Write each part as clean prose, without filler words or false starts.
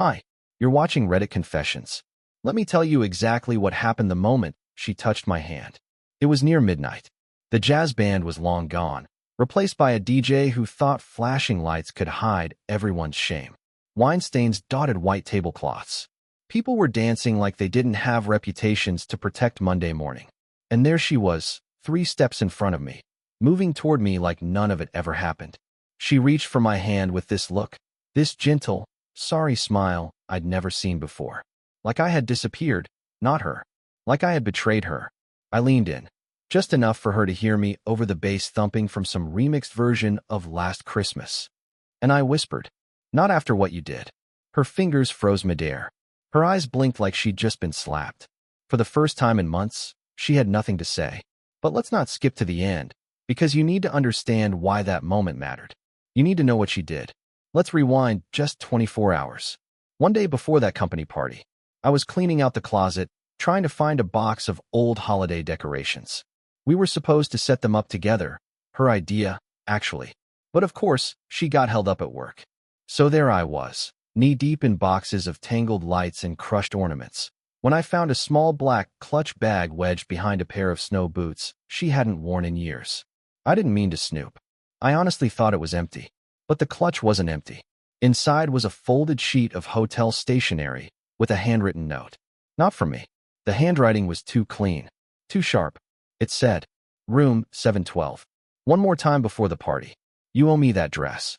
Hi, you're watching Reddit Confessions. Let me tell you exactly what happened the moment she touched my hand. It was near midnight. The jazz band was long gone, replaced by a DJ who thought flashing lights could hide everyone's shame. Wine stains dotted white tablecloths. People were dancing like they didn't have reputations to protect Monday morning. And there she was, 3 steps in front of me, moving toward me like none of it ever happened. She reached for my hand with this look, this gentle, sorry smile I'd never seen before. Like I had disappeared, not her. Like I had betrayed her. I leaned in, just enough for her to hear me over the bass thumping from some remixed version of Last Christmas. And I whispered, "Not after what you did." Her fingers froze midair. Her eyes blinked like she'd just been slapped. For the first time in months, she had nothing to say. But let's not skip to the end, because you need to understand why that moment mattered. You need to know what she did. Let's rewind just 24 hours. One day before that company party, I was cleaning out the closet, trying to find a box of old holiday decorations. We were supposed to set them up together, her idea, actually. But of course, she got held up at work. So there I was, knee-deep in boxes of tangled lights and crushed ornaments, when I found a small black clutch bag wedged behind a pair of snow boots she hadn't worn in years. I didn't mean to snoop. I honestly thought it was empty. But the clutch wasn't empty. Inside was a folded sheet of hotel stationery with a handwritten note. Not from me. The handwriting was too clean, too sharp. It said, "Room 712. One more time before the party. You owe me that dress."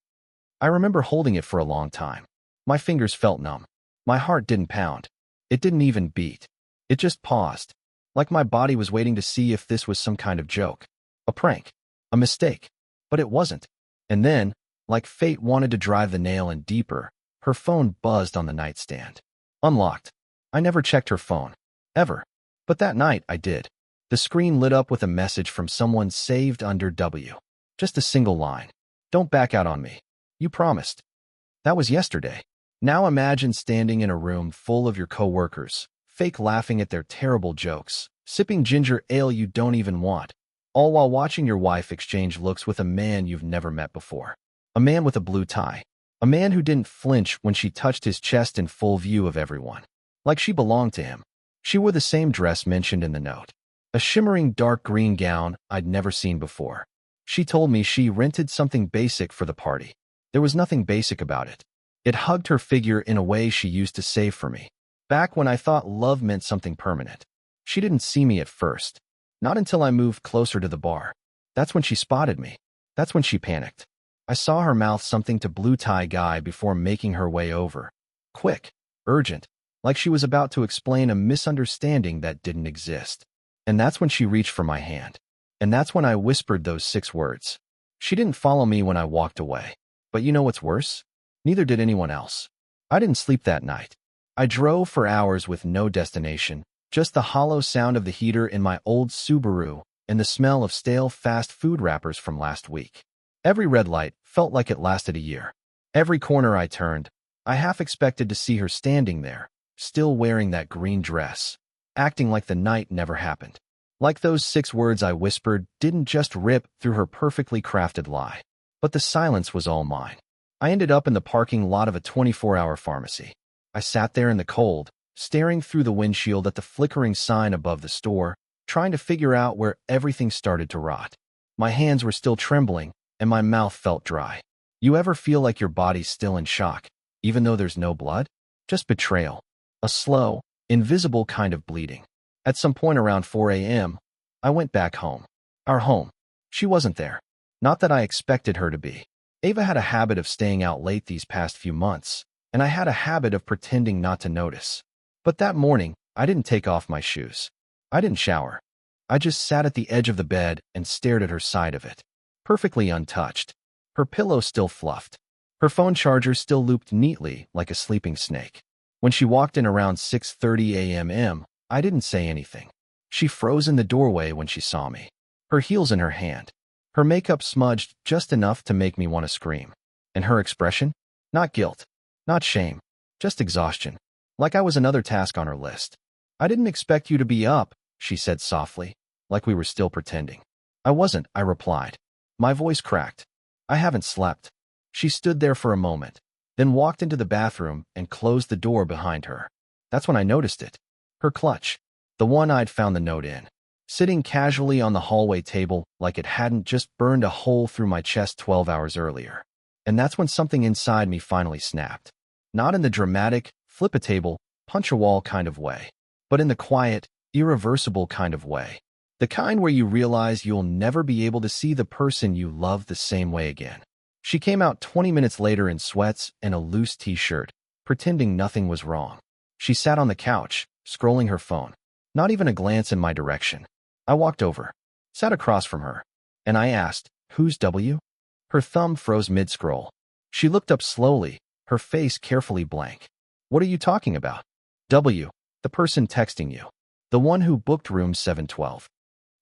I remember holding it for a long time. My fingers felt numb. My heart didn't pound. It didn't even beat. It just paused, like my body was waiting to see if this was some kind of joke, a prank, a mistake. But it wasn't. And then, like fate wanted to drive the nail in deeper, her phone buzzed on the nightstand. Unlocked. I never checked her phone. Ever. But that night, I did. The screen lit up with a message from someone saved under W. Just a single line. "Don't back out on me. You promised." That was yesterday. Now imagine standing in a room full of your coworkers, fake laughing at their terrible jokes, sipping ginger ale you don't even want, all while watching your wife exchange looks with a man you've never met before. A man with a blue tie. A man who didn't flinch when she touched his chest in full view of everyone. Like she belonged to him. She wore the same dress mentioned in the note. A shimmering dark green gown I'd never seen before. She told me she rented something basic for the party. There was nothing basic about it. It hugged her figure in a way she used to save for me. Back when I thought love meant something permanent. She didn't see me at first. Not until I moved closer to the bar. That's when she spotted me. That's when she panicked. I saw her mouth something to blue tie guy before making her way over. Quick, urgent, like she was about to explain a misunderstanding that didn't exist. And that's when she reached for my hand. And that's when I whispered those 6 words. She didn't follow me when I walked away. But you know what's worse? Neither did anyone else. I didn't sleep that night. I drove for hours with no destination, just the hollow sound of the heater in my old Subaru and the smell of stale fast food wrappers from last week. Every red light felt like it lasted a year. Every corner I turned, I half expected to see her standing there, still wearing that green dress, acting like the night never happened. Like those 6 words I whispered didn't just rip through her perfectly crafted lie. But the silence was all mine. I ended up in the parking lot of a 24-hour pharmacy. I sat there in the cold, staring through the windshield at the flickering sign above the store, trying to figure out where everything started to rot. My hands were still trembling, and my mouth felt dry. You ever feel like your body's still in shock, even though there's no blood? Just betrayal. A slow, invisible kind of bleeding. At some point around 4 a.m., I went back home. Our home. She wasn't there. Not that I expected her to be. Ava had a habit of staying out late these past few months, and I had a habit of pretending not to notice. But that morning, I didn't take off my shoes. I didn't shower. I just sat at the edge of the bed and stared at her side of it. Perfectly untouched. Her pillow still fluffed. Her phone charger still looped neatly like a sleeping snake. When she walked in around 6:30 a.m., I didn't say anything. She froze in the doorway when she saw me, her heels in her hand. Her makeup smudged just enough to make me want to scream. And her expression? Not guilt. Not shame. Just exhaustion. Like I was another task on her list. "I didn't expect you to be up," she said softly, like we were still pretending. "I wasn't," I replied. My voice cracked. "I haven't slept." She stood there for a moment, then walked into the bathroom and closed the door behind her. That's when I noticed it. Her clutch, the one I'd found the note in, sitting casually on the hallway table like it hadn't just burned a hole through my chest 12 hours earlier. And that's when something inside me finally snapped. Not in the dramatic, flip a table, punch a wall kind of way, but in the quiet, irreversible kind of way. The kind where you realize you'll never be able to see the person you love the same way again. She came out 20 minutes later in sweats and a loose t-shirt, pretending nothing was wrong. She sat on the couch, scrolling her phone. Not even a glance in my direction. I walked over, sat across from her, and I asked, "Who's W?" Her thumb froze mid-scroll. She looked up slowly, her face carefully blank. "What are you talking about?" "W, the person texting you. The one who booked room 712.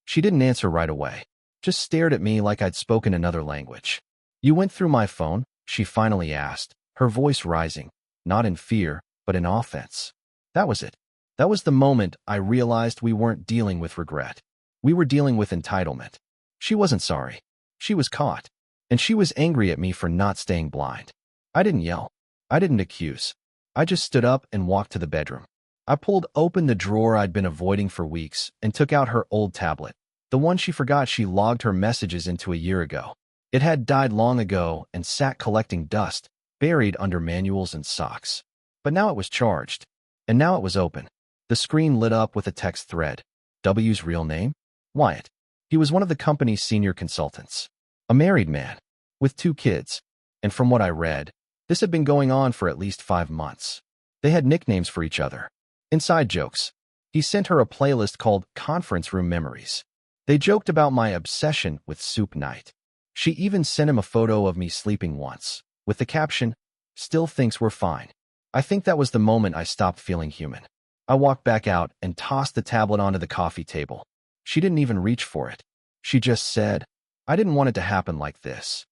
She didn't answer right away, just stared at me like I'd spoken another language. "You went through my phone?" she finally asked, her voice rising, not in fear, but in offense. That was it. That was the moment I realized we weren't dealing with regret. We were dealing with entitlement. She wasn't sorry. She was caught. And she was angry at me for not staying blind. I didn't yell. I didn't accuse. I just stood up and walked to the bedroom. I pulled open the drawer I'd been avoiding for weeks and took out her old tablet, the one she forgot she logged her messages into a year ago. It had died long ago and sat collecting dust, buried under manuals and socks. But now it was charged. And now it was open. The screen lit up with a text thread. W's real name? Wyatt. He was one of the company's senior consultants. A married man, with 2 kids. And from what I read, this had been going on for at least 5 months. They had nicknames for each other. Inside jokes. He sent her a playlist called Conference Room Memories. They joked about my obsession with soup night. She even sent him a photo of me sleeping once, with the caption, "Still thinks we're fine." I think that was the moment I stopped feeling human. I walked back out and tossed the tablet onto the coffee table. She didn't even reach for it. She just said, "I didn't want it to happen like this."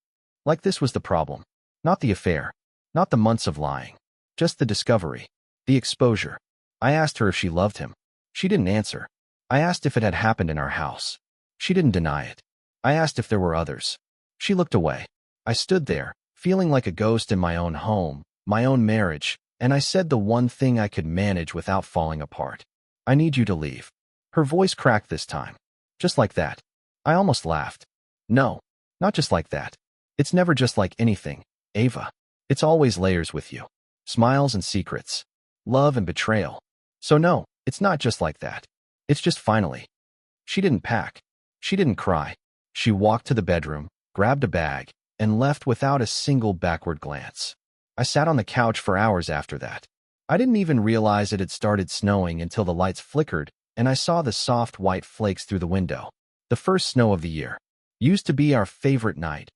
Like this was the problem. Not the affair. Not the months of lying. Just the discovery. The exposure. I asked her if she loved him. She didn't answer. I asked if it had happened in our house. She didn't deny it. I asked if there were others. She looked away. I stood there, feeling like a ghost in my own home, my own marriage, and I said the one thing I could manage without falling apart. "I need you to leave." Her voice cracked this time. Just like that. I almost laughed. "No, not just like that. It's never just like anything, Ava. It's always layers with you. Smiles and secrets. Love and betrayal. So no, it's not just like that. It's just finally." She didn't pack. She didn't cry. She walked to the bedroom, grabbed a bag, and left without a single backward glance. I sat on the couch for hours after that. I didn't even realize it had started snowing until the lights flickered and I saw the soft white flakes through the window. The first snow of the year. Used to be our favorite night.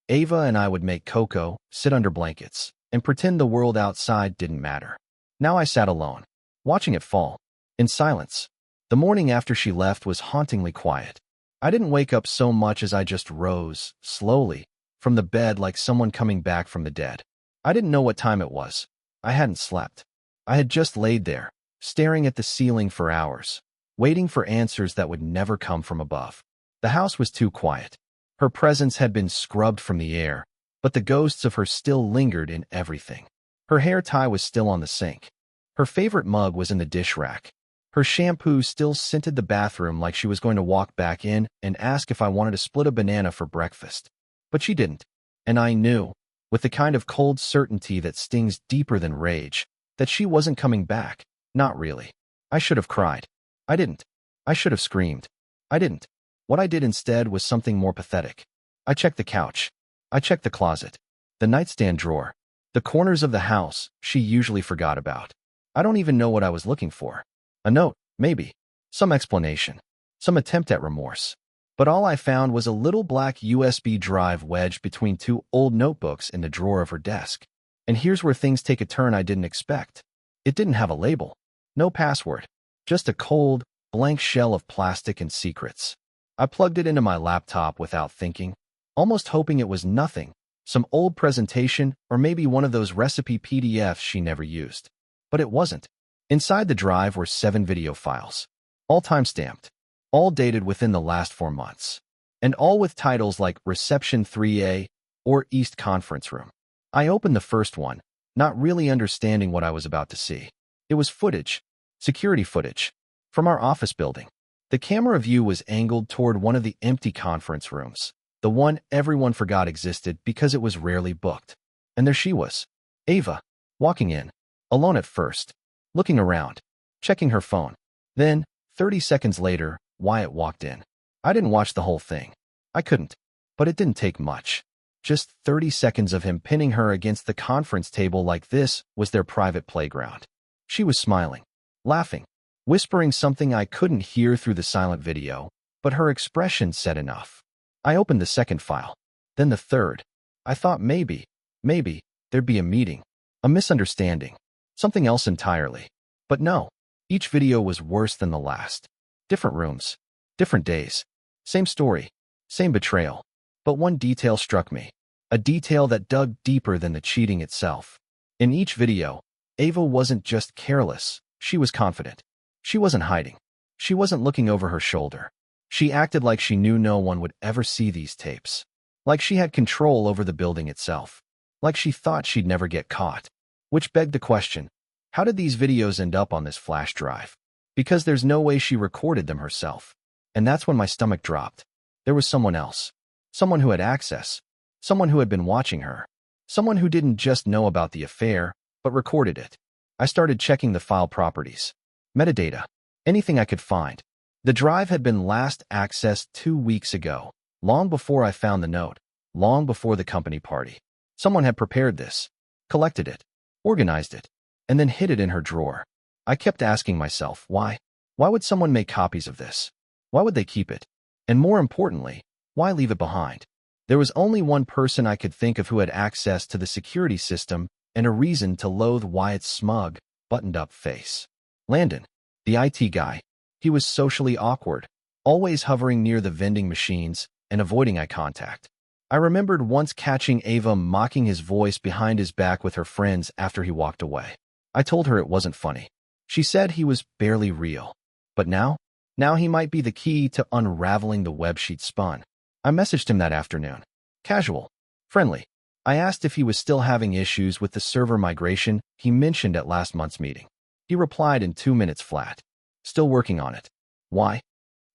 Ava and I would make cocoa, sit under blankets, and pretend the world outside didn't matter. Now I sat alone, watching it fall, in silence. The morning after she left was hauntingly quiet. I didn't wake up so much as I just rose, slowly, from the bed like someone coming back from the dead. I didn't know what time it was. I hadn't slept. I had just laid there, staring at the ceiling for hours, waiting for answers that would never come from above. The house was too quiet. Her presence had been scrubbed from the air, but the ghosts of her still lingered in everything. Her hair tie was still on the sink. Her favorite mug was in the dish rack. Her shampoo still scented the bathroom like she was going to walk back in and ask if I wanted to split a banana for breakfast. But she didn't. And I knew, with the kind of cold certainty that stings deeper than rage, that she wasn't coming back. Not really. I should have cried. I didn't. I should have screamed. I didn't. What I did instead was something more pathetic. I checked the couch. I checked the closet. The nightstand drawer. The corners of the house she usually forgot about. I don't even know what I was looking for. A note, maybe. Some explanation. Some attempt at remorse. But all I found was a little black USB drive wedged between 2 old notebooks in the drawer of her desk. And here's where things take a turn I didn't expect. It didn't have a label. No password. Just a cold, blank shell of plastic and secrets. I plugged it into my laptop without thinking, almost hoping it was nothing, some old presentation or maybe one of those recipe PDFs she never used. But it wasn't. Inside the drive were 7 video files, all time-stamped, all dated within the last 4 months, and all with titles like Reception 3A or East Conference Room. I opened the first one, not really understanding what I was about to see. It was footage, security footage, from our office building. The camera view was angled toward one of the empty conference rooms, the one everyone forgot existed because it was rarely booked. And there she was, Ava, walking in, alone at first, looking around, checking her phone. Then, 30 seconds later, Wyatt walked in. I didn't watch the whole thing. I couldn't. But it didn't take much. Just 30 seconds of him pinning her against the conference table like this was their private playground. She was smiling, laughing, whispering something I couldn't hear through the silent video, but her expression said enough. I opened the second file, then the third. I thought maybe, there'd be a meeting, a misunderstanding, something else entirely. But no, each video was worse than the last. Different rooms, different days, same story, same betrayal. But one detail struck me, a detail that dug deeper than the cheating itself. In each video, Ava wasn't just careless, she was confident. She wasn't hiding. She wasn't looking over her shoulder. She acted like she knew no one would ever see these tapes. Like she had control over the building itself. Like she thought she'd never get caught. Which begged the question, how did these videos end up on this flash drive? Because there's no way she recorded them herself. And that's when my stomach dropped. There was someone else. Someone who had access. Someone who had been watching her. Someone who didn't just know about the affair, but recorded it. I started checking the file properties. Metadata. Anything I could find. The drive had been last accessed 2 weeks ago, long before I found the note, long before the company party. Someone had prepared this, collected it, organized it, and then hid it in her drawer. I kept asking myself, why? Why would someone make copies of this? Why would they keep it? And more importantly, why leave it behind? There was only one person I could think of who had access to the security system and a reason to loathe Wyatt's smug, buttoned-up face. Landon, the IT guy. He was socially awkward, always hovering near the vending machines and avoiding eye contact. I remembered once catching Ava mocking his voice behind his back with her friends after he walked away. I told her it wasn't funny. She said he was barely real. But now he might be the key to unraveling the web she'd spun. I messaged him that afternoon. Casual. Friendly. I asked if he was still having issues with the server migration he mentioned at last month's meeting. He replied in 2 minutes flat. Still working on it. Why?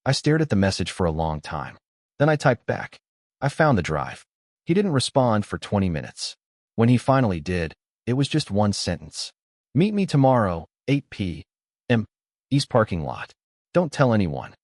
I stared at the message for a long time. Then I typed back. I found the drive. He didn't respond for 20 minutes. When he finally did, it was just one sentence. Meet me tomorrow, 8 p.m. East parking lot. Don't tell anyone.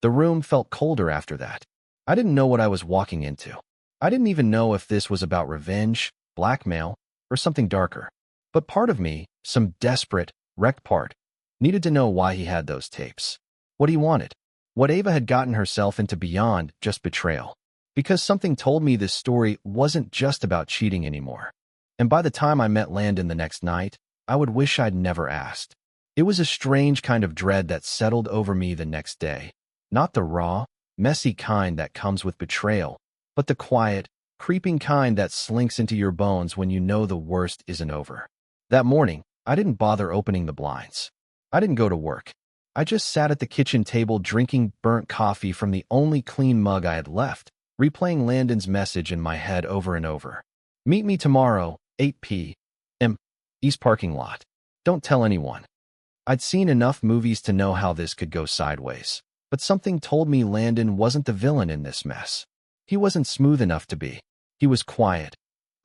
The room felt colder after that. I didn't know what I was walking into. I didn't even know if this was about revenge, blackmail, or something darker. But part of me, some desperate, wrecked part, needed to know why he had those tapes. What he wanted. What Ava had gotten herself into beyond just betrayal. Because something told me this story wasn't just about cheating anymore. And by the time I met Landon the next night, I would wish I'd never asked. It was a strange kind of dread that settled over me the next day. Not the raw, messy kind that comes with betrayal, but the quiet, creeping kind that slinks into your bones when you know the worst isn't over. That morning, I didn't bother opening the blinds. I didn't go to work. I just sat at the kitchen table drinking burnt coffee from the only clean mug I had left, replaying Landon's message in my head over and over. Meet me tomorrow, 8 p.m. East parking lot. Don't tell anyone. I'd seen enough movies to know how this could go sideways, but something told me Landon wasn't the villain in this mess. He wasn't smooth enough to be. He was quiet,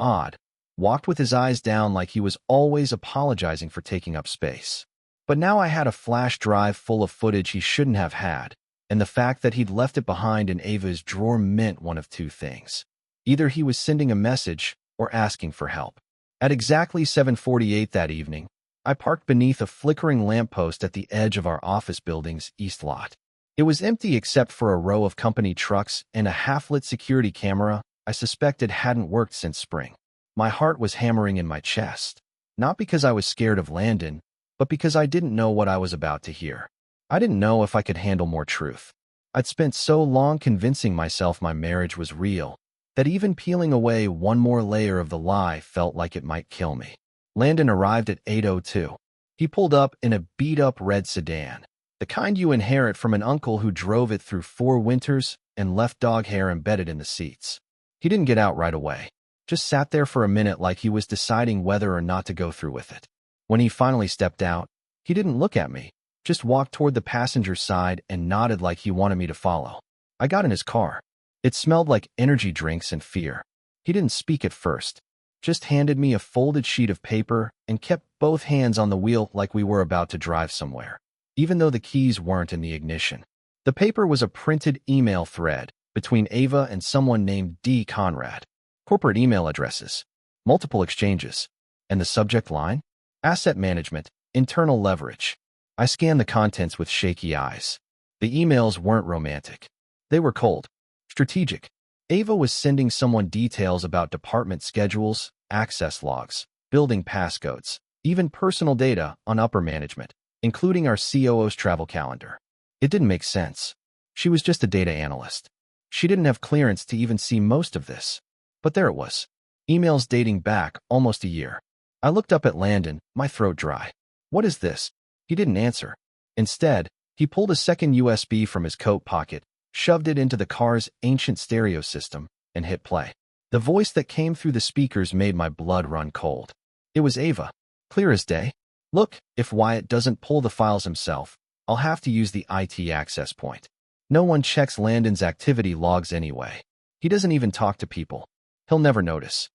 odd, walked with his eyes down like he was always apologizing for taking up space. But now I had a flash drive full of footage he shouldn't have had, and the fact that he'd left it behind in Ava's drawer meant one of two things. Either he was sending a message or asking for help. At exactly 7:48 that evening, I parked beneath a flickering lamppost at the edge of our office building's east lot. It was empty except for a row of company trucks and a half-lit security camera I suspected hadn't worked since spring. My heart was hammering in my chest, not because I was scared of Landon, but because I didn't know what I was about to hear. I didn't know if I could handle more truth. I'd spent so long convincing myself my marriage was real, that even peeling away one more layer of the lie felt like it might kill me. Landon arrived at 8:02. He pulled up in a beat-up red sedan, the kind you inherit from an uncle who drove it through 4 winters and left dog hair embedded in the seats. He didn't get out right away. just sat there for a minute like he was deciding whether or not to go through with it. When he finally stepped out, he didn't look at me, just walked toward the passenger side and nodded like he wanted me to follow. I got in his car. It smelled like energy drinks and fear. He didn't speak at first, just handed me a folded sheet of paper and kept both hands on the wheel like we were about to drive somewhere, even though the keys weren't in the ignition. The paper was a printed email thread between Ava and someone named D. Conrad. Corporate email addresses, multiple exchanges, and the subject line? Asset management, internal leverage. I scanned the contents with shaky eyes. The emails weren't romantic. They were cold, strategic. Ava was sending someone details about department schedules, access logs, building passcodes, even personal data on upper management, including our COO's travel calendar. It didn't make sense. She was just a data analyst. She didn't have clearance to even see most of this. But there it was. Emails dating back almost a year. I looked up at Landon, my throat dry. What is this? He didn't answer. Instead, he pulled a second USB from his coat pocket, shoved it into the car's ancient stereo system, and hit play. The voice that came through the speakers made my blood run cold. It was Ava, clear as day. Look, if Wyatt doesn't pull the files himself, I'll have to use the IT access point. No one checks Landon's activity logs anyway. He doesn't even talk to people. He'll never notice.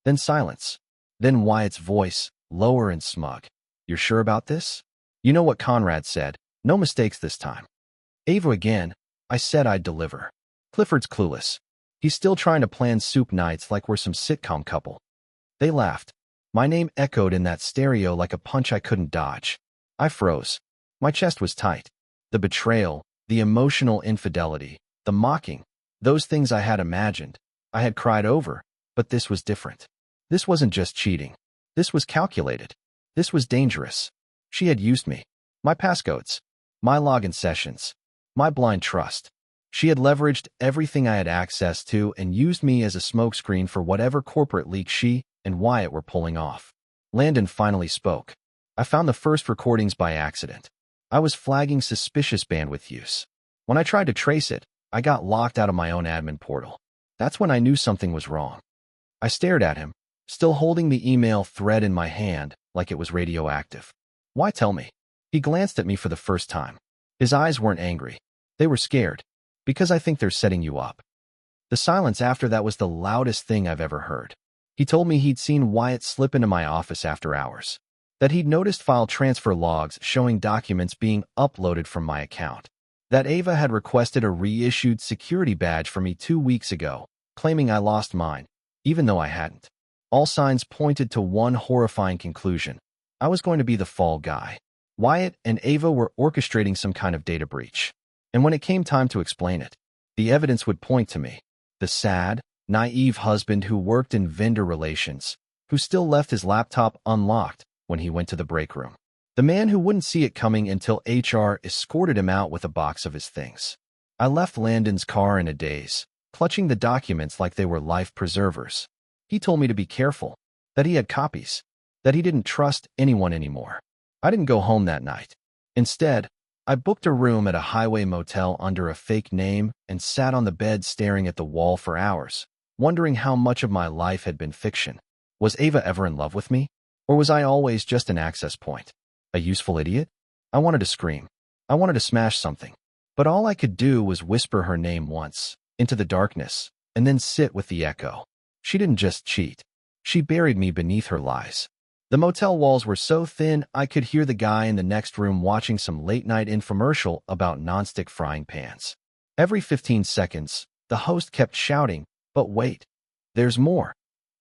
Then silence. Then Wyatt's voice, lower and smug. You're sure about this? You know what Conrad said. No mistakes this time. Ava again. I said I'd deliver. Clifford's clueless. He's still trying to plan soup nights like we're some sitcom couple. They laughed. My name echoed in that stereo like a punch I couldn't dodge. I froze. My chest was tight. The betrayal, the emotional infidelity, the mocking, those things I had imagined, I had cried over, but this was different. This wasn't just cheating. This was calculated. This was dangerous. She had used me. My passcodes. My login sessions. My blind trust. She had leveraged everything I had access to and used me as a smokescreen for whatever corporate leak she and Wyatt were pulling off. Landon finally spoke. I found the first recordings by accident. I was flagging suspicious bandwidth use. When I tried to trace it, I got locked out of my own admin portal. That's when I knew something was wrong. I stared at him, still holding the email thread in my hand like it was radioactive. Why tell me? He glanced at me for the first time. His eyes weren't angry. They were scared. Because I think they're setting you up. The silence after that was the loudest thing I've ever heard. He told me he'd seen Wyatt slip into my office after hours. That he'd noticed file transfer logs showing documents being uploaded from my account. That Ava had requested a reissued security badge for me 2 weeks ago, claiming I lost mine, even though I hadn't. All signs pointed to one horrifying conclusion. I was going to be the fall guy. Wyatt and Ava were orchestrating some kind of data breach. And when it came time to explain it, the evidence would point to me. The sad, naive husband who worked in vendor relations, who still left his laptop unlocked when he went to the break room. The man who wouldn't see it coming until HR escorted him out with a box of his things. I left Landon's car in a daze, clutching the documents like they were life preservers. He told me to be careful, that he had copies, that he didn't trust anyone anymore. I didn't go home that night. Instead, I booked a room at a highway motel under a fake name and sat on the bed staring at the wall for hours, wondering how much of my life had been fiction. Was Ava ever in love with me? Or was I always just an access point? A useful idiot? I wanted to scream. I wanted to smash something. But all I could do was whisper her name once, into the darkness, and then sit with the echo. She didn't just cheat. She buried me beneath her lies. The motel walls were so thin I could hear the guy in the next room watching some late-night infomercial about nonstick frying pans. Every 15 seconds, the host kept shouting, "But wait, there's more."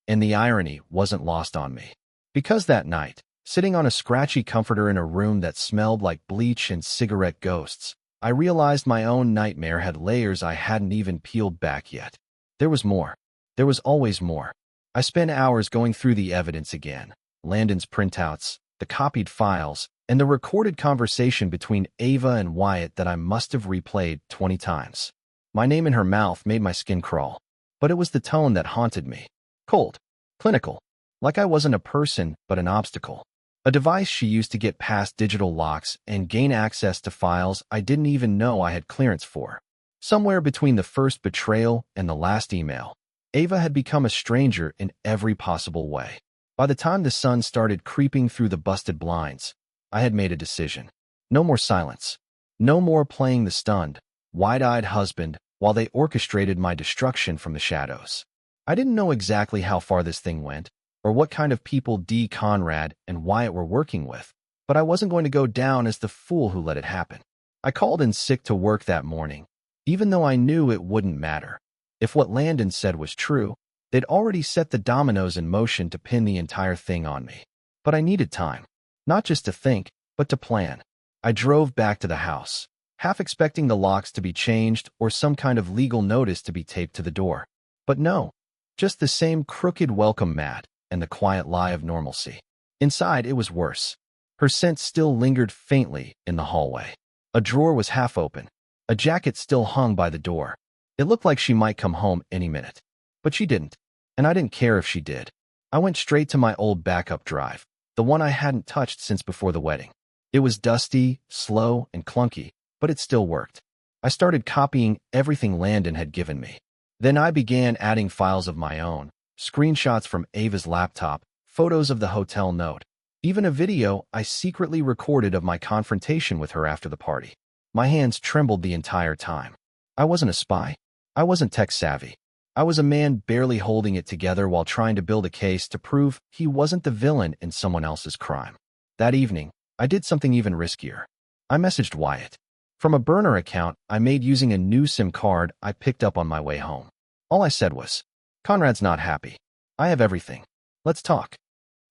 And the irony wasn't lost on me. Because that night, sitting on a scratchy comforter in a room that smelled like bleach and cigarette ghosts, I realized my own nightmare had layers I hadn't even peeled back yet. There was more. There was always more. I spent hours going through the evidence again. Landon's printouts, the copied files, and the recorded conversation between Ava and Wyatt that I must have replayed 20 times. My name in her mouth made my skin crawl, but it was the tone that haunted me. Cold, clinical, like I wasn't a person but an obstacle. A device she used to get past digital locks and gain access to files I didn't even know I had clearance for. Somewhere between the first betrayal and the last email, Ava had become a stranger in every possible way. By the time the sun started creeping through the busted blinds, I had made a decision. No more silence. No more playing the stunned, wide-eyed husband while they orchestrated my destruction from the shadows. I didn't know exactly how far this thing went, or what kind of people D. Conrad and Wyatt were working with, but I wasn't going to go down as the fool who let it happen. I called in sick to work that morning, even though I knew it wouldn't matter. If what Landon said was true, they'd already set the dominoes in motion to pin the entire thing on me. But I needed time, not just to think, but to plan. I drove back to the house, half expecting the locks to be changed or some kind of legal notice to be taped to the door. But no, just the same crooked welcome mat and the quiet lie of normalcy. Inside, it was worse. Her scent still lingered faintly in the hallway. A drawer was half open. A jacket still hung by the door. It looked like she might come home any minute. But she didn't, and I didn't care if she did. I went straight to my old backup drive, the one I hadn't touched since before the wedding. It was dusty, slow, and clunky, but it still worked. I started copying everything Landon had given me. Then I began adding files of my own, screenshots from Ava's laptop, photos of the hotel note, even a video I secretly recorded of my confrontation with her after the party. My hands trembled the entire time. I wasn't a spy. I wasn't tech-savvy. I was a man barely holding it together while trying to build a case to prove he wasn't the villain in someone else's crime. That evening, I did something even riskier. I messaged Wyatt. From a burner account I made using a new SIM card I picked up on my way home. All I said was, "Conrad's not happy. I have everything. Let's talk."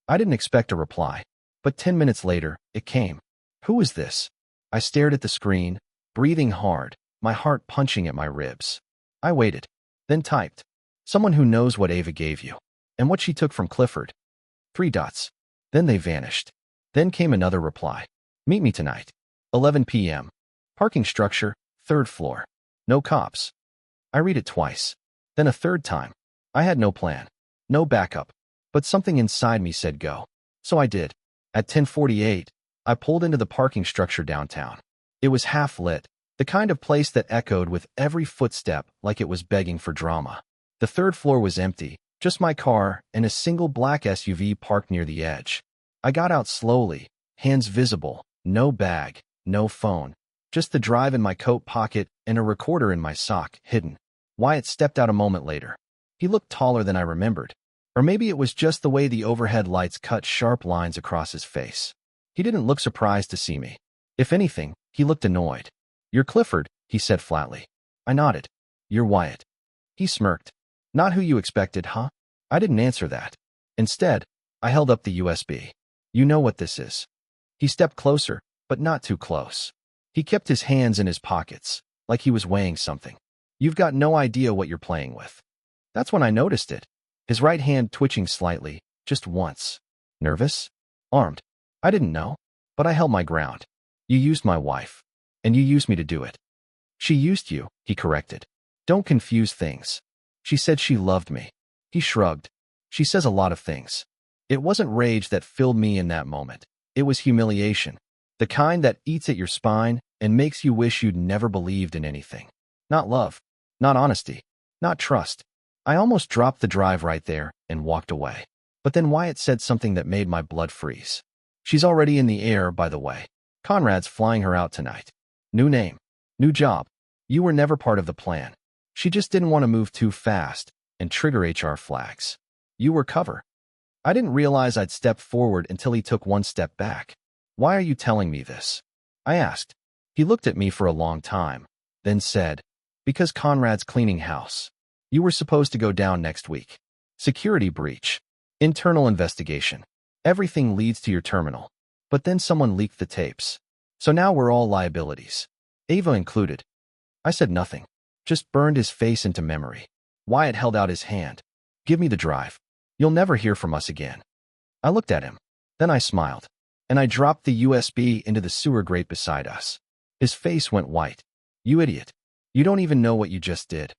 I didn't expect a reply, but 10 minutes later, it came. "Who is this?" I stared at the screen, breathing hard, my heart punching at my ribs. I waited, then typed, "Someone who knows what Ava gave you, and what she took from Clifford." 3 dots. Then they vanished. Then came another reply. "Meet me tonight. 11 p.m. Parking structure, 3rd floor. No cops." I read it twice. Then a third time. I had no plan. No backup. But something inside me said go. So I did. At 10:48, I pulled into the parking structure downtown. It was half lit, the kind of place that echoed with every footstep like it was begging for drama. The 3rd floor was empty, just my car and a single black SUV parked near the edge. I got out slowly, hands visible, no bag, no phone, just the drive in my coat pocket and a recorder in my sock, hidden. Wyatt stepped out a moment later. He looked taller than I remembered. Or maybe it was just the way the overhead lights cut sharp lines across his face. He didn't look surprised to see me. If anything, he looked annoyed. "You're Clifford," he said flatly. I nodded. "You're Wyatt." He smirked. "Not who you expected, huh?" I didn't answer that. Instead, I held up the USB. "You know what this is." He stepped closer, but not too close. He kept his hands in his pockets, like he was weighing something. "You've got no idea what you're playing with." That's when I noticed it. His right hand twitching slightly, just once. Nervous? Armed? I didn't know, but I held my ground. "You used my wife, and you used me to do it." "She used you," he corrected. "Don't confuse things. She said she loved me." He shrugged. "She says a lot of things." It wasn't rage that filled me in that moment. It was humiliation. The kind that eats at your spine and makes you wish you'd never believed in anything. Not love. Not honesty. Not trust. I almost dropped the drive right there and walked away. But then Wyatt said something that made my blood freeze. "She's already in the air, by the way. Conrad's flying her out tonight. New name. New job. You were never part of the plan. She just didn't want to move too fast and trigger HR flags. You were cover." I didn't realize I'd stepped forward until he took one step back. "Why are you telling me this?" I asked. He looked at me for a long time, then said, "Because Conrad's cleaning house. You were supposed to go down next week. Security breach. Internal investigation. Everything leads to your terminal. But then someone leaked the tapes. So now we're all liabilities. Ava included." I said nothing, just burned his face into memory. Wyatt held out his hand. "Give me the drive. You'll never hear from us again." I looked at him. Then I smiled, and I dropped the USB into the sewer grate beside us. His face went white. "You idiot. You don't even know what you just did."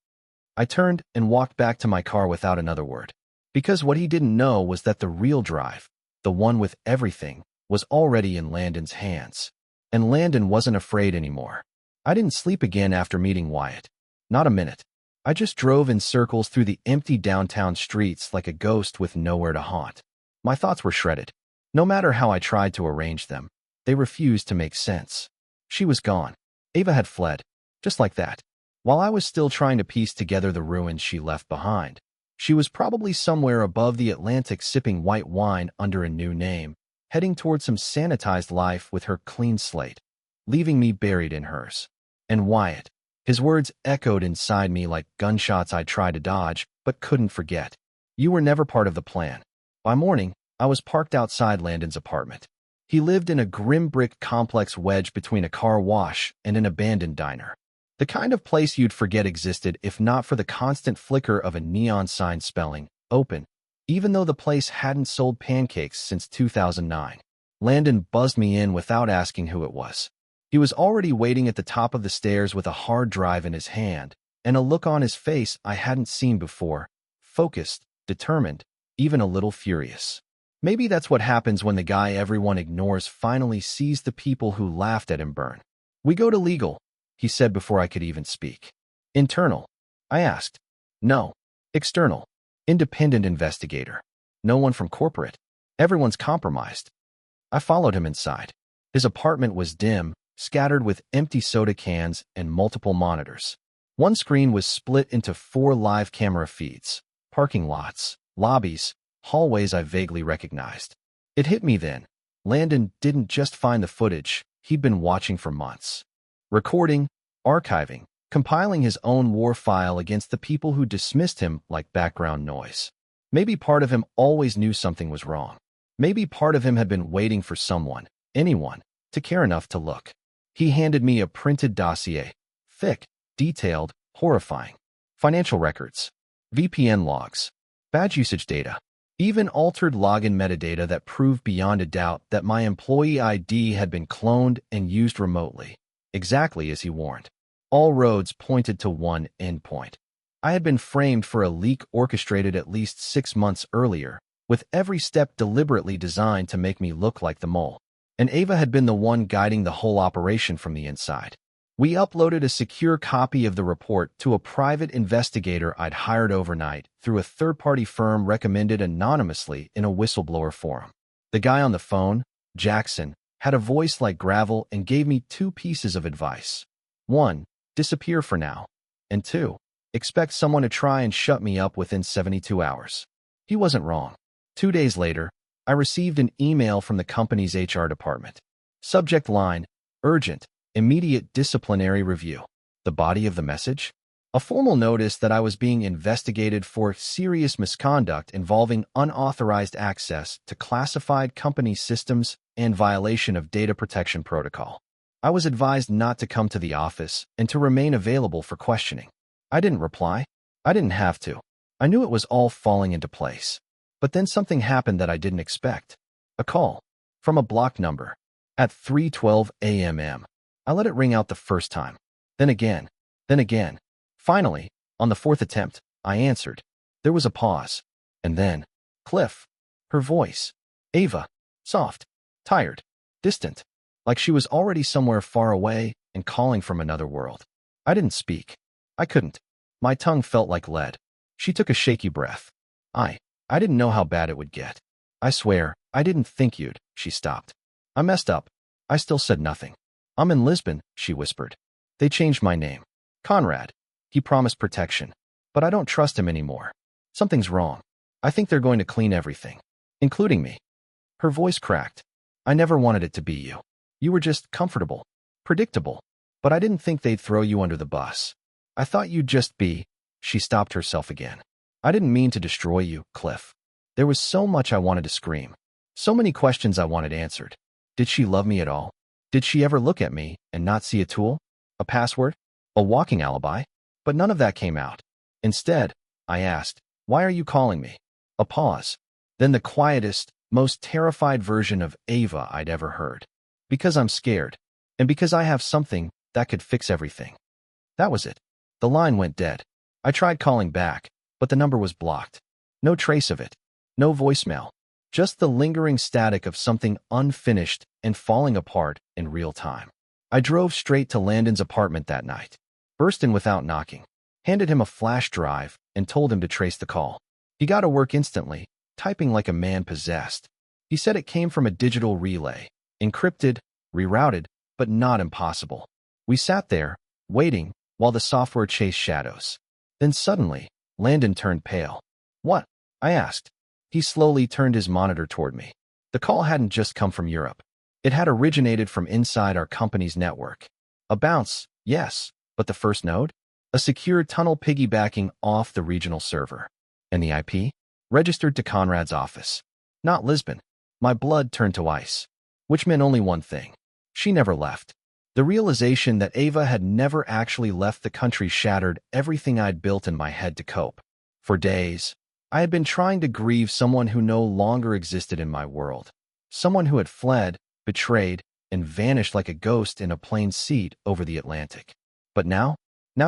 I turned and walked back to my car without another word, because what he didn't know was that the real drive, the one with everything, was already in Landon's hands. And Landon wasn't afraid anymore. I didn't sleep again after meeting Wyatt. Not a minute. I just drove in circles through the empty downtown streets like a ghost with nowhere to haunt. My thoughts were shredded. No matter how I tried to arrange them, they refused to make sense. She was gone. Ava had fled, just like that. While I was still trying to piece together the ruins she left behind, she was probably somewhere above the Atlantic sipping white wine under a new name, heading toward some sanitized life with her clean slate, leaving me buried in hers. And Wyatt. His words echoed inside me like gunshots I tried to dodge, but couldn't forget. You were never part of the plan. By morning, I was parked outside Landon's apartment. He lived in a grim brick complex wedged between a car wash and an abandoned diner. The kind of place you'd forget existed if not for the constant flicker of a neon sign spelling, open, even though the place hadn't sold pancakes since 2009. Landon buzzed me in without asking who it was. He was already waiting at the top of the stairs with a hard drive in his hand, and a look on his face I hadn't seen before, focused, determined, even a little furious. Maybe that's what happens when the guy everyone ignores finally sees the people who laughed at him burn. We go to legal, he said before I could even speak. Internal? I asked. No. External. Independent investigator. No one from corporate. Everyone's compromised. I followed him inside. His apartment was dim, scattered with empty soda cans and multiple monitors. One screen was split into 4 live camera feeds, parking lots, lobbies, hallways I vaguely recognized. It hit me then. Landon didn't just find the footage, he'd been watching for months. Recording, archiving, compiling his own war file against the people who dismissed him like background noise. Maybe part of him always knew something was wrong. Maybe part of him had been waiting for someone, anyone, to care enough to look. He handed me a printed dossier, thick, detailed, horrifying. Financial records, VPN logs, badge usage data, even altered login metadata that proved beyond a doubt that my employee ID had been cloned and used remotely, exactly as he warned. All roads pointed to one endpoint. I had been framed for a leak orchestrated at least 6 months earlier, with every step deliberately designed to make me look like the mole. And Ava had been the one guiding the whole operation from the inside. We uploaded a secure copy of the report to a private investigator I'd hired overnight through a third-party firm recommended anonymously in a whistleblower forum. The guy on the phone, Jackson, had a voice like gravel and gave me 2 pieces of advice. 1, disappear for now. And 2, expect someone to try and shut me up within 72 hours. He wasn't wrong. 2 days later, I received an email from the company's HR department. Subject line, urgent, immediate disciplinary review. The body of the message? A formal notice that I was being investigated for serious misconduct involving unauthorized access to classified company systems and violation of data protection protocol. I was advised not to come to the office and to remain available for questioning. I didn't reply. I didn't have to. I knew it was all falling into place. But then something happened that I didn't expect. A call. From a blocked number. At 3:12 a.m. I let it ring out the first time. Then again. Then again. Finally, on the 4th attempt, I answered. There was a pause. And then, Cliff. Her voice. Ava. Soft. Tired. Distant. Like she was already somewhere far away and calling from another world. I didn't speak. I couldn't. My tongue felt like lead. She took a shaky breath. I didn't know how bad it would get. I swear, I didn't think you'd. She stopped. I messed up. I still said nothing. I'm in Lisbon, she whispered. They changed my name. Conrad. He promised protection. But I don't trust him anymore. Something's wrong. I think they're going to clean everything. Including me. Her voice cracked. I never wanted it to be you. You were just comfortable. Predictable. But I didn't think they'd throw you under the bus. I thought you'd just be. She stopped herself again. I didn't mean to destroy you, Cliff. There was so much I wanted to scream. So many questions I wanted answered. Did she love me at all? Did she ever look at me and not see a tool? A password? A walking alibi? But none of that came out. Instead, I asked, why are you calling me? A pause. Then the quietest, most terrified version of Ava I'd ever heard. Because I'm scared. And because I have something that could fix everything. That was it. The line went dead. I tried calling back, but the number was blocked. No trace of it. No voicemail. Just the lingering static of something unfinished and falling apart in real time. I drove straight to Landon's apartment that night. Burst in without knocking. handed him a flash drive, and told him to trace the call. He got to work instantly, typing like a man possessed. He said it came from a digital relay, encrypted, rerouted, but not impossible. We sat there, waiting, while the software chased shadows. Then suddenly, Landon turned pale. "What?" I asked. He slowly turned his monitor toward me. The call hadn't just come from Europe. It had originated from inside our company's network. A bounce, yes, but the first node? A secure tunnel piggybacking off the regional server. And the IP? Registered to Conrad's office. Not Lisbon. My blood turned to ice. Which meant only one thing. She never left. The realization that Ava had never actually left the country shattered everything I'd built in my head to cope. For days, I had been trying to grieve someone who no longer existed in my world. Someone who had fled, betrayed, and vanished like a ghost in a plane seat over the Atlantic. But now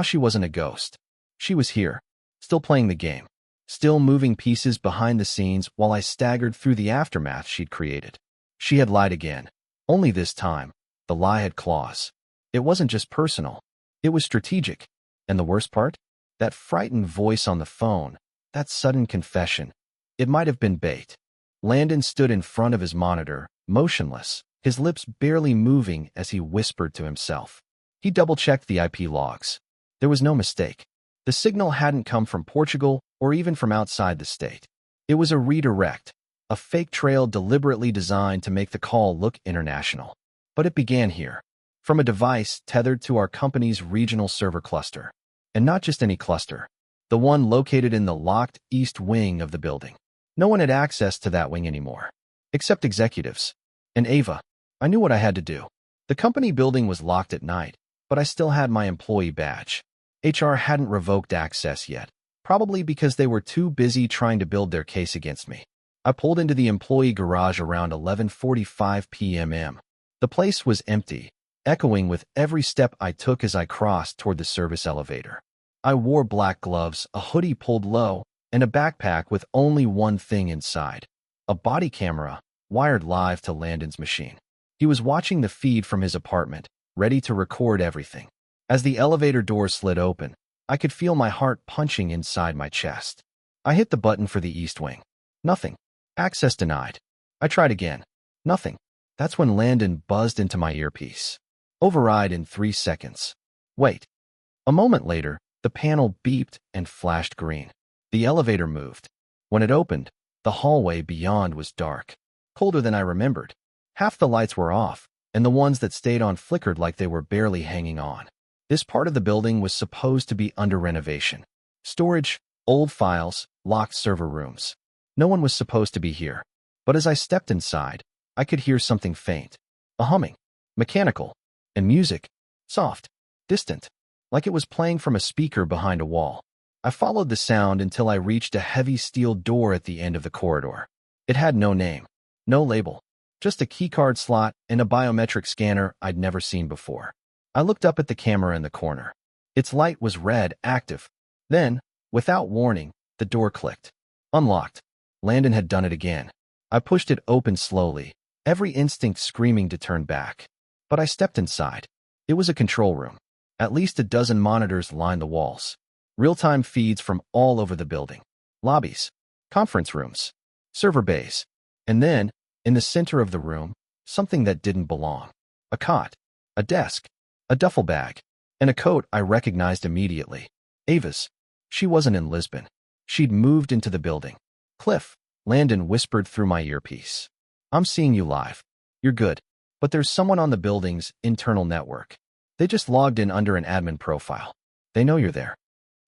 she wasn't a ghost. She was here, still playing the game, still moving pieces behind the scenes while I staggered through the aftermath she'd created. She had lied again. Only this time, the lie had claws. It wasn't just personal. It was strategic. And the worst part? That frightened voice on the phone, that sudden confession. It might have been bait. Landon stood in front of his monitor, motionless, his lips barely moving as he whispered to himself. He double-checked the IP logs. There was no mistake. The signal hadn't come from Portugal or even from outside the state. It was a redirect, a fake trail deliberately designed to make the call look international. But it began here, from a device tethered to our company's regional server cluster. And not just any cluster, the one located in the locked east wing of the building. No one had access to that wing anymore, except executives. And Ava. I knew what I had to do. The company building was locked at night, but I still had my employee badge. HR hadn't revoked access yet, probably because they were too busy trying to build their case against me. I pulled into the employee garage around 11:45 p.m. The place was empty, echoing with every step I took as I crossed toward the service elevator. I wore black gloves, a hoodie pulled low, and a backpack with only one thing inside: a body camera wired live to Landon's machine. He was watching the feed from his apartment, ready to record everything. As the elevator door slid open, I could feel my heart punching inside my chest. I hit the button for the east wing. Nothing. Access denied. I tried again. Nothing. That's when Landon buzzed into my earpiece. Override in 3 seconds. Wait. A moment later, the panel beeped and flashed green. The elevator moved. When it opened, the hallway beyond was dark, colder than I remembered. Half the lights were off, and the ones that stayed on flickered like they were barely hanging on. This part of the building was supposed to be under renovation. Storage, old files, locked server rooms. No one was supposed to be here. But as I stepped inside, I could hear something faint. A humming. Mechanical. And music. Soft. Distant. Like it was playing from a speaker behind a wall. I followed the sound until I reached a heavy steel door at the end of the corridor. It had no name. No label. Just a keycard slot and a biometric scanner I'd never seen before. I looked up at the camera in the corner. Its light was red, active. Then, without warning, the door clicked. Unlocked. Landon had done it again. I pushed it open slowly, every instinct screaming to turn back. But I stepped inside. It was a control room. At least a dozen monitors lined the walls. Real-time feeds from all over the building. Lobbies. Conference rooms. Server bays. And then, in the center of the room, something that didn't belong. A cot. A desk. A duffel bag. And a coat I recognized immediately. Ava's. She wasn't in Lisbon. She'd moved into the building. Cliff, Landon whispered through my earpiece. I'm seeing you live. You're good. But there's someone on the building's internal network. They just logged in under an admin profile. They know you're there.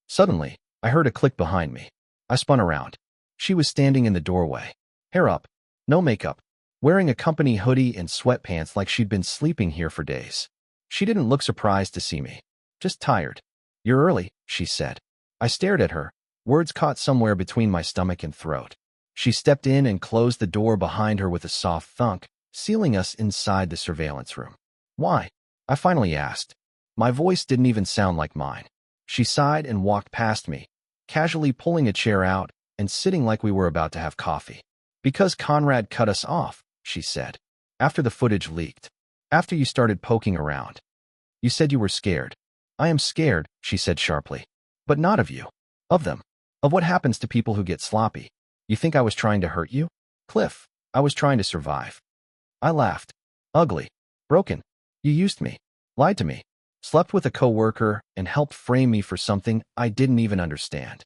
Suddenly, I heard a click behind me. I spun around. She was standing in the doorway. Hair up. No makeup. Wearing a company hoodie and sweatpants like she'd been sleeping here for days. She didn't look surprised to see me. Just tired. You're early, she said. I stared at her, words caught somewhere between my stomach and throat. She stepped in and closed the door behind her with a soft thunk, sealing us inside the surveillance room. Why? I finally asked. My voice didn't even sound like mine. She sighed and walked past me, casually pulling a chair out and sitting like we were about to have coffee. Because Conrad cut us off, she said. After the footage leaked. After you started poking around. You said you were scared. I am scared, she said sharply. But not of you. Of them. Of what happens to people who get sloppy. You think I was trying to hurt you? Cliff, I was trying to survive. I laughed. Ugly. Broken. You used me. Lied to me. Slept with a coworker and helped frame me for something I didn't even understand.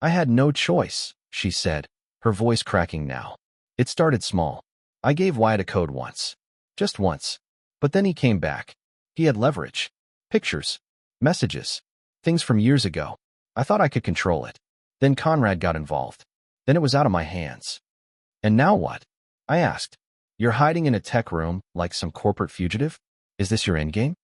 I had no choice, she said, her voice cracking now. It started small. I gave Wyatt a code once. Just once. But then he came back. He had leverage. Pictures. Messages. Things from years ago. I thought I could control it. Then Conrad got involved. Then it was out of my hands. And now what? I asked. You're hiding in a tech room like some corporate fugitive? Is this your endgame?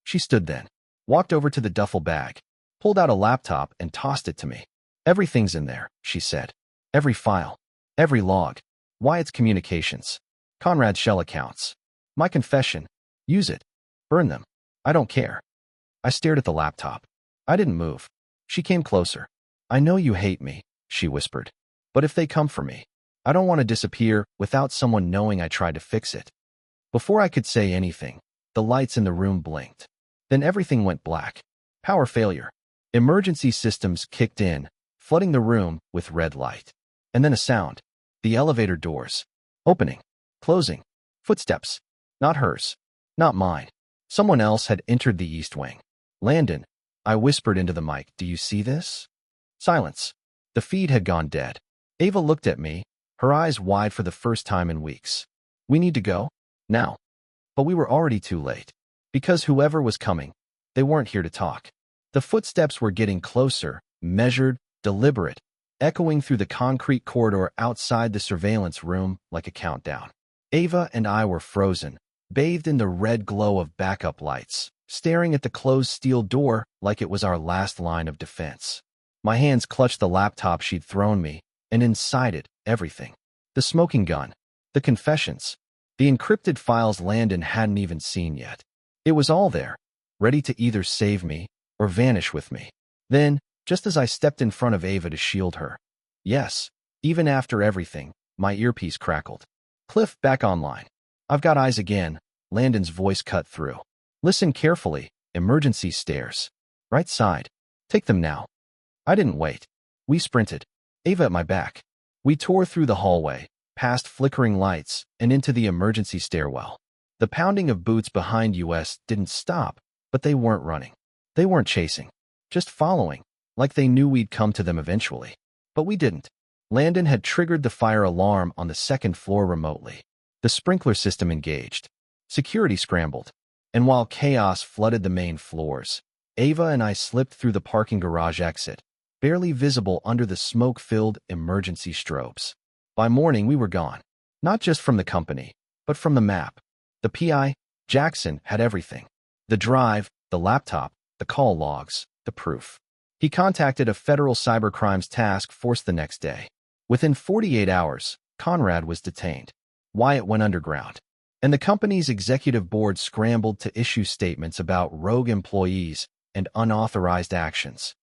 She stood then, walked over to the duffel bag, pulled out a laptop and tossed it to me. Everything's in there, she said. Every file. Every log. Wyatt's communications. Conrad's shell accounts. My confession. Use it. Burn them. I don't care. I stared at the laptop. I didn't move. She came closer. I know you hate me, she whispered. But if they come for me, I don't want to disappear without someone knowing I tried to fix it. Before I could say anything, the lights in the room blinked. Then everything went black. Power failure. Emergency systems kicked in, flooding the room with red light. And then a sound. The elevator doors. Opening. Closing. Footsteps. Not hers. Not mine. Someone else had entered the east wing. Landon, I whispered into the mic, do you see this? Silence. The feed had gone dead. Ava looked at me, her eyes wide for the first time in weeks. We need to go? Now. But we were already too late. Because whoever was coming, they weren't here to talk. The footsteps were getting closer, measured, deliberate, echoing through the concrete corridor outside the surveillance room like a countdown. Ava and I were frozen, bathed in the red glow of backup lights, staring at the closed steel door like it was our last line of defense. My hands clutched the laptop she'd thrown me, and inside it, everything. The smoking gun, the confessions, the encrypted files Landon hadn't even seen yet. It was all there, ready to either save me or vanish with me. Then, just as I stepped in front of Ava to shield her, yes, even after everything, my earpiece crackled. Cliff, back online. I've got eyes again, Landon's voice cut through. Listen carefully, emergency stairs. Right side. Take them now. I didn't wait. We sprinted. Ava at my back. We tore through the hallway, past flickering lights, and into the emergency stairwell. The pounding of boots behind us didn't stop, but they weren't running. They weren't chasing. Just following, like they knew we'd come to them eventually. But we didn't. Landon had triggered the fire alarm on the second floor remotely. The sprinkler system engaged. Security scrambled. And while chaos flooded the main floors, Ava and I slipped through the parking garage exit, barely visible under the smoke-filled emergency strobes. By morning, we were gone. Not just from the company, but from the map. The PI, Jackson, had everything. The drive, the laptop, the call logs, the proof. He contacted a federal cybercrimes task force the next day. Within 48 hours, Conrad was detained. Wyatt went underground. And the company's executive board scrambled to issue statements about rogue employees and unauthorized actions.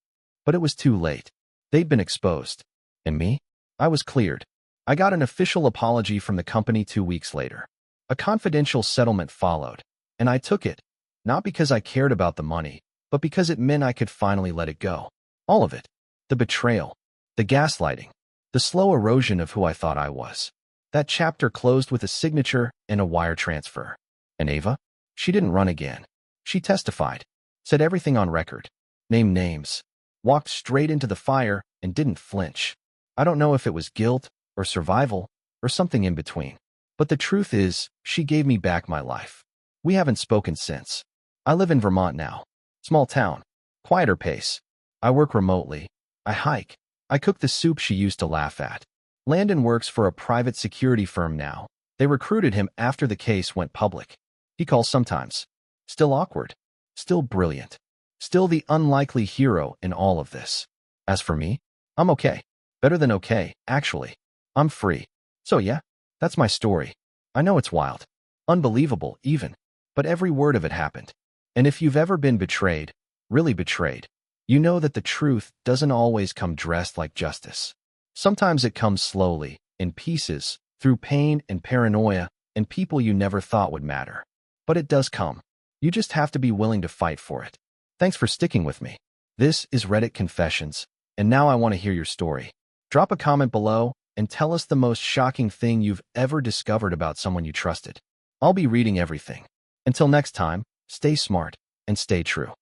But it was too late. They'd been exposed. And me? I was cleared. I got an official apology from the company 2 weeks later. A confidential settlement followed, and I took it, not because I cared about the money, but because it meant I could finally let it go. All of it. The betrayal, the gaslighting, the slow erosion of who I thought I was. That chapter closed with a signature and a wire transfer. And Ava? She didn't run again. She testified, said everything on record, named names, walked straight into the fire and didn't flinch. I don't know if it was guilt or survival or something in between. But the truth is, she gave me back my life. We haven't spoken since. I live in Vermont now. Small town. Quieter pace. I work remotely. I hike. I cook the soup she used to laugh at. Landon works for a private security firm now. They recruited him after the case went public. He calls sometimes. Still awkward. Still brilliant. Still the unlikely hero in all of this. As for me, I'm okay. Better than okay, actually. I'm free. So yeah, that's my story. I know it's wild. Unbelievable, even. But every word of it happened. And if you've ever been betrayed, really betrayed, you know that the truth doesn't always come dressed like justice. Sometimes it comes slowly, in pieces, through pain and paranoia and people you never thought would matter. But it does come. You just have to be willing to fight for it. Thanks for sticking with me. This is Reddit Confessions, and now I want to hear your story. Drop a comment below and tell us the most shocking thing you've ever discovered about someone you trusted. I'll be reading everything. Until next time, stay smart and stay true.